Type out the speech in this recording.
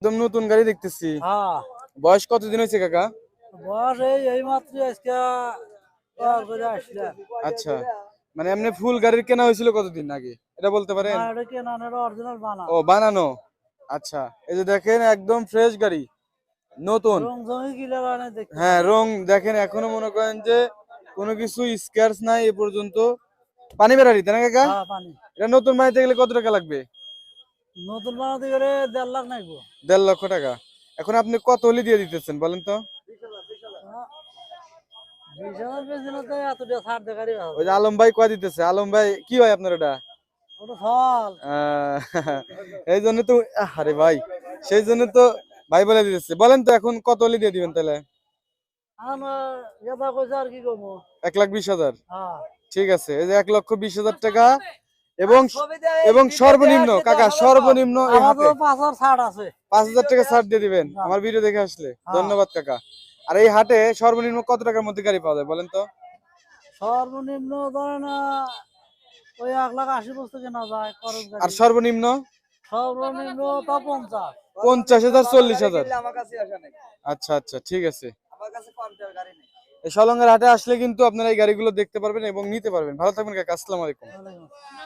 একদম নতুন গাড়ি দেখতেছি। হ্যাঁ বয়স কতদিন হয়েছে কাকা? বয়স এই মাত্র আজকে করে আসলাম। আচ্ছা, মানে এমনি ফুল গাড়ির কেনা হয়েছিল কতদিন আগে এটা বলতে না পারেন? এটা কেনা না, এটা অরিজিনাল বানা। ও বানানো। আচ্ছা, এই যে দেখেন একদম ফ্রেশ গাড়ি, নতুন। রং জমি কিলে বানায় দেখতে হ্যাঁ, পারেন। রং দেখেন, এখনো মনে করেন যে কোনো কিছু স্ক্র্যাচ নাই এ পর্যন্ত। পানি বেরারি তাই না কাকা? হ্যাঁ পানি এটা নতুন বানাইতে গেলে কত টাকা লাগবে? নতুন বানাতে গেলে 1.5 লাখ নাইবো। 1.5 লক্ষ টাকা। এখন আপনি কত হলে দিয়ে দিতেছেন বলেন তো? 20,000 বেশি তো এতটা ছাড় দেখারি ওই যে আলম ভাই কয় দিতেছে। আলম ভাই কি হয় আপনার ওটা? ওটা ফল। আহ, এই জন্য তো, আরে ভাই, সেই জন্য তো ভাই বলে দিতেছে। বলেন তো এখন কত হলে দিয়ে দিবেন তাহলে? আমার এটা কইছে আর কি করবো। 1,20,000। হ্যাঁ ঠিক আছে, এই যে 1,20,000 টাকা। এবং এবং সর্বনিম্ন কাকা, সর্বনিম্ন এই আমার তো হাটে 5,000 ছাড় আছে। 5,000 টাকা ছাড় দিয়ে দিবেন না। আমার ভিডিও দেখে আসলে। হ্যাঁ ধন্যবাদ কাকা। আর এই হাটে সর্বনিম্ন কত টাকার মধ্যে গাড়ি পাওয়া যায় বলেন তো? সর্বনিম্ন ধরেন ওই 1,80,000 বস্তু কেনা যায় খরচ আর গাড়ি। সর্বনিম্ন? সর্বনিম্ন তো 50। 50,000, 40,000। আচ্ছা আচ্ছা, ঠিক আছে। এই সলঙ্গের হাটে আসলে কিন্তু আপনারা এই গাড়িগুলো দেখতে পারবেন এবং নিতে পারবেন। ভালো থাকবেন কাকা, আসসালামু আলাইকুম।